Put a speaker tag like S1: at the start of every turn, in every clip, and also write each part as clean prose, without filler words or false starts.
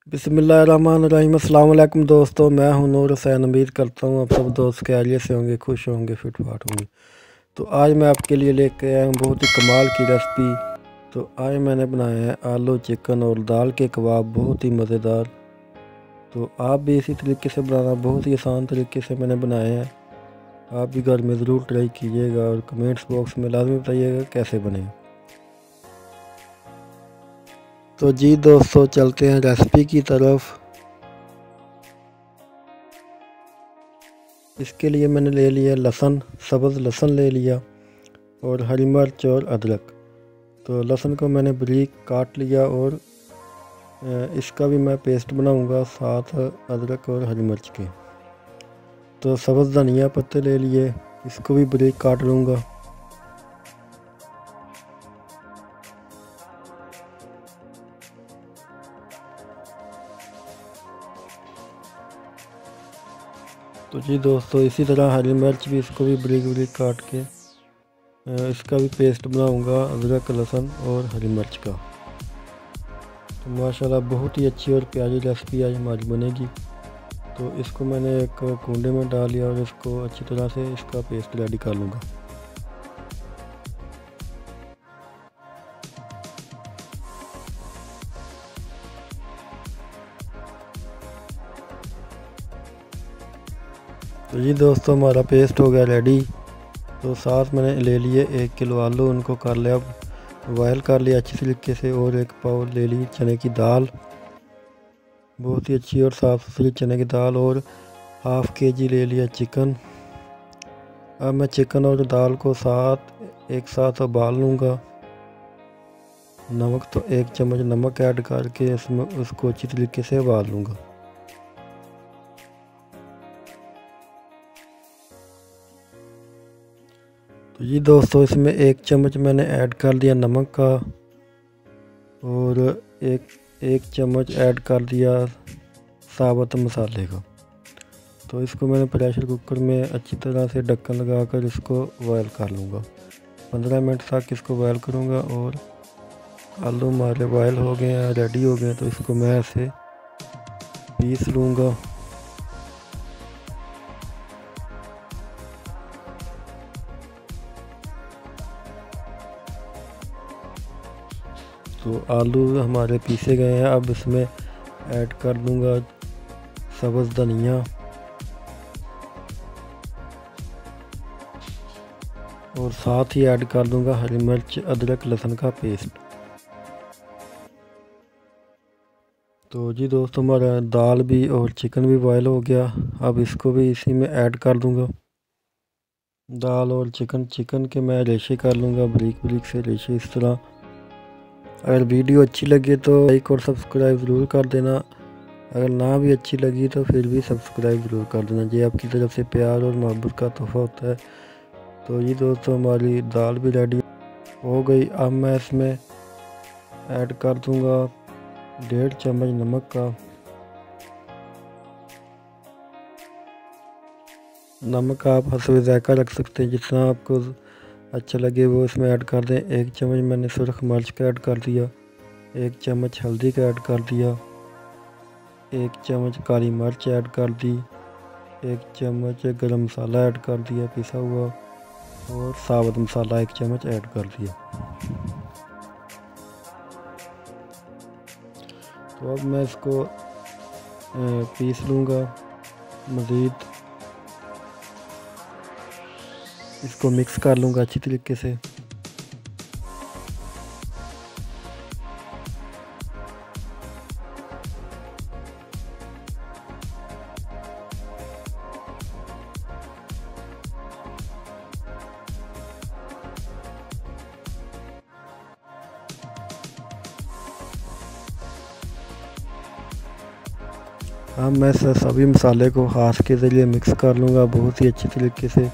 S1: बिस्मिल्लाहिर्रहमानिर्रहीम। अस्सलाम वालेकुम दोस्तों, मैं हूं नूर हुसैन। उम्मीद करता हूं आप सब दोस्त खैरियत से होंगे, खुश होंगे, फिट फाट होंगे। तो आज मैं आपके लिए लेके आया हूं बहुत ही कमाल की रेसिपी। तो आज मैंने बनाया है आलू चिकन और दाल के कबाब, बहुत ही मज़ेदार। तो आप भी इसी तरीके से बनाना, बहुत ही आसान तरीके से मैंने बनाए हैं। आप भी घर में ज़रूर ट्राई कीजिएगा और कमेंट्स बॉक्स में लाजमी बताइएगा कैसे बने। तो जी दोस्तों, चलते हैं रेसिपी की तरफ। इसके लिए मैंने ले लिया लहसुन, सब्ज़ लहसुन ले लिया और हरी मिर्च और अदरक। तो लहसुन को मैंने बारीक काट लिया और इसका भी मैं पेस्ट बनाऊंगा साथ अदरक और हरी मिर्च के। तो सब्ज़ धनिया पत्ते ले लिए, इसको भी बारीक काट लूँगा। तो जी दोस्तों, इसी तरह हरी मिर्च भी, इसको भी बारीक बारीक काट के इसका भी पेस्ट बनाऊंगा, अदरक लहसुन और हरी मिर्च का। तो माशाल्लाह बहुत ही अच्छी और प्यारी रेसिपी आज हमारी बनेगी। तो इसको मैंने एक कूंडे में डाल लिया और इसको अच्छी तरह से इसका पेस्ट रेडी कर लूँगा। तो जी दोस्तों, हमारा पेस्ट हो गया रेडी। तो साथ मैंने ले लिए 1 किलो आलू, उनको कर लिया बॉयल कर लिया अच्छी तरीके से। और 1 पाव ले ली चने की दाल, बहुत ही अच्छी और साफ़ सुथरी चने की दाल। और हाफ़ केजी ले लिया चिकन। अब मैं चिकन और दाल को एक साथ उबाल लूँगा। नमक, तो 1 चम्मच नमक ऐड करके इसमें उसको अच्छी तरीके से उबाल लूँगा। तो जी दोस्तों, इसमें 1 चम्मच मैंने ऐड कर दिया नमक का और एक चम्मच ऐड कर दिया साबुत मसाले का। तो इसको मैंने प्रेशर कुकर में अच्छी तरह से ढक्कन लगाकर इसको बॉयल कर लूँगा। 15 मिनट तक इसको बॉयल करूँगा। और आलू हमारे बॉयल हो गए हैं, रेडी हो गए हैं। तो इसको मैं ऐसे पीस लूँगा। तो आलू हमारे पीसे गए हैं। अब इसमें ऐड कर दूँगा सब्ज़ धनिया और साथ ही ऐड कर दूंगा हरी मिर्च, अदरक लहसुन का पेस्ट। तो जी दोस्तों, हमारा दाल भी और चिकन भी बॉयल हो गया। अब इसको भी इसी में ऐड कर दूंगा। दाल और चिकन के मैं रेशे कर लूँगा, बारीक बारीक से रेशे इस तरह। अगर वीडियो अच्छी लगे तो लाइक और सब्सक्राइब ज़रूर कर देना। अगर ना भी अच्छी लगी तो फिर भी सब्सक्राइब ज़रूर कर देना। ये आपकी तरफ से प्यार और मोहब्बत का तोहफ़ा होता है। तो ये दोस्तों, हमारी दाल भी रेडी हो गई। अब मैं इसमें ऐड कर दूंगा 1.5 चम्मच नमक का। नमक आप हस्बे ज़ायक़ा रख सकते हैं, जितना आपको अच्छा लगे वो इसमें ऐड कर दें। 1 चम्मच मैंने सुरख मिर्च का ऐड कर दिया, 1 चम्मच हल्दी का ऐड कर दिया, 1 चम्मच काली मिर्च ऐड कर दी, 1 चम्मच गरम मसाला ऐड कर दिया पिसा हुआ, और साबुत मसाला 1 चम्मच ऐड कर दिया। तो अब मैं इसको पीस लूँगा। मज़ीद इसको मिक्स कर लूँगा अच्छी तरीके से। अब मैं सभी मसाले को हाथ के ज़रिए मिक्स कर लूँगा बहुत ही अच्छी तरीके से,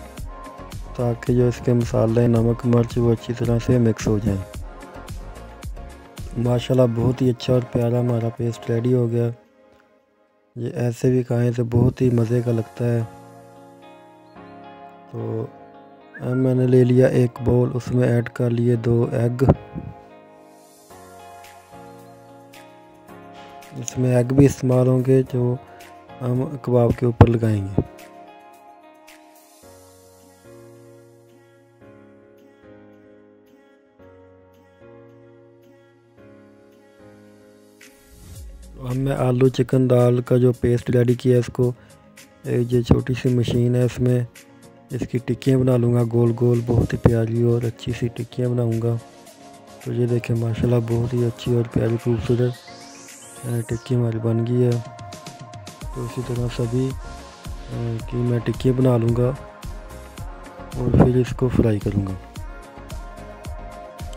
S1: ताकि जो इसके मसाले नमक मिर्च वो अच्छी तरह से मिक्स हो जाए। माशाल्लाह बहुत ही अच्छा और प्यारा हमारा पेस्ट रेडी हो गया। ये ऐसे भी खाएं तो बहुत ही मज़े का लगता है। तो अब मैंने ले लिया 1 बाउल, उसमें ऐड कर लिए 2 एग। इसमें एग भी इस्तेमाल होंगे जो हम कबाब के ऊपर लगाएंगे। हमने आलू चिकन दाल का जो पेस्ट रेडी किया है, इसको एक ये छोटी सी मशीन है, इसमें इसकी टिक्कियाँ बना लूँगा गोल गोल, बहुत ही प्यारी और अच्छी सी टिक्कियाँ बनाऊँगा। तो ये देखें माशाल्लाह बहुत ही अच्छी और प्यारी खूबसूरत टिक्की हमारी बन गई है। तो इसी तरह सभी की मैं टिक्कियाँ बना लूँगा और फिर इसको फ्राई करूँगा।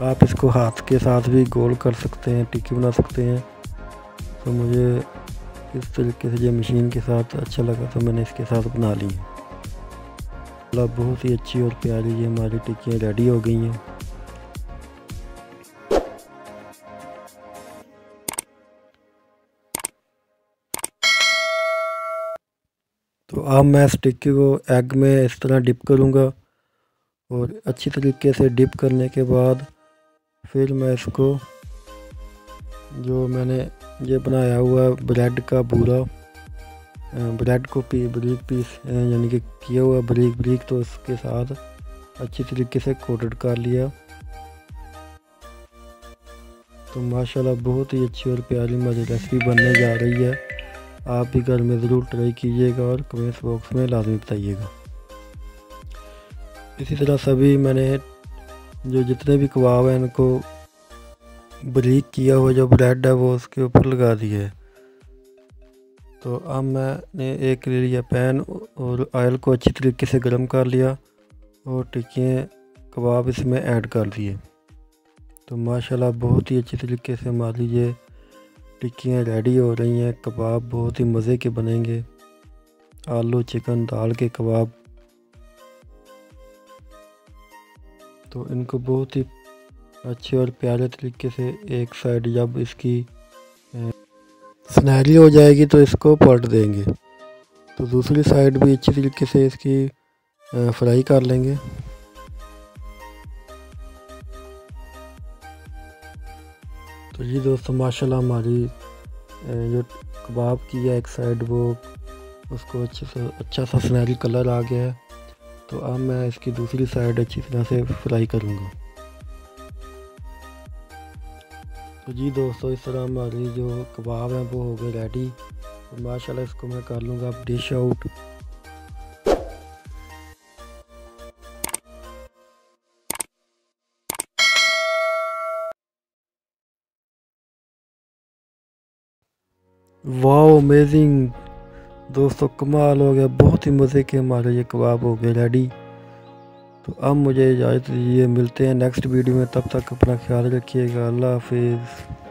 S1: आप इसको हाथ के साथ भी गोल कर सकते हैं, टिक्की बना सकते हैं। तो मुझे इस तरीके से ये मशीन के साथ अच्छा लगा तो मैंने इसके साथ बना ली है। बहुत ही अच्छी और प्यारी ये हमारी टिक्कियाँ रेडी हो गई हैं। तो अब मैं इस टिक्की को एग में इस तरह डिप करूँगा और अच्छी तरीके से डिप करने के बाद फिर मैं इसको जो मैंने ये बनाया हुआ ब्रेड का बूरा, ब्रेड को बारीक पीस यानी कि किया हुआ बारीक बारीक, तो इसके साथ अच्छी तरीके से कोटेड कर लिया। तो माशाल्लाह बहुत ही अच्छी और प्यारी हमारी रेसिपी बनने जा रही है। आप भी घर में ज़रूर ट्राई कीजिएगा और कमेंट्स बॉक्स में लाजमी बताइएगा। इसी तरह सभी मैंने जो जितने भी कबाब हैं इनको बारीक किया हुआ जो ब्रेड है वो उसके ऊपर लगा दिया है। तो अब मैंने एक ले लिया पैन और ऑयल को अच्छी तरीके से गर्म कर लिया और टिक्कियाँ कबाब इसमें ऐड कर दिए। तो माशाल्लाह बहुत ही अच्छी तरीके से हमारी ये टिक्कियाँ रेडी हो रही हैं। कबाब बहुत ही मज़े के बनेंगे, आलू चिकन दाल के कबाब। तो इनको बहुत ही अच्छे और प्यारे तरीके से एक साइड जब इसकी सुनहरी हो जाएगी तो इसको पलट देंगे। तो दूसरी साइड भी अच्छी तरीके से इसकी फ्राई कर लेंगे। तो ये दोस्तों माशाल्लाह हमारी जो कबाब की है एक साइड वो उसको अच्छा सा सुनहरी कलर आ गया है। तो अब मैं इसकी दूसरी साइड अच्छी तरह से फ्राई करूँगा। तो जी दोस्तों इस तरह हमारी जो कबाब हैं वो हो गए रेडी। तो माशाल्लाह इसको मैं कर लूँगा अब डिश आउट। वाह अमेजिंग दोस्तों, कमाल हो गया, बहुत ही मज़े के हमारे ये कबाब हो गए रेडी। तो अब मुझे इजाज़त दीजिए, मिलते हैं नेक्स्ट वीडियो में, तब तक अपना ख्याल रखिएगा। अल्लाह हाफिज़।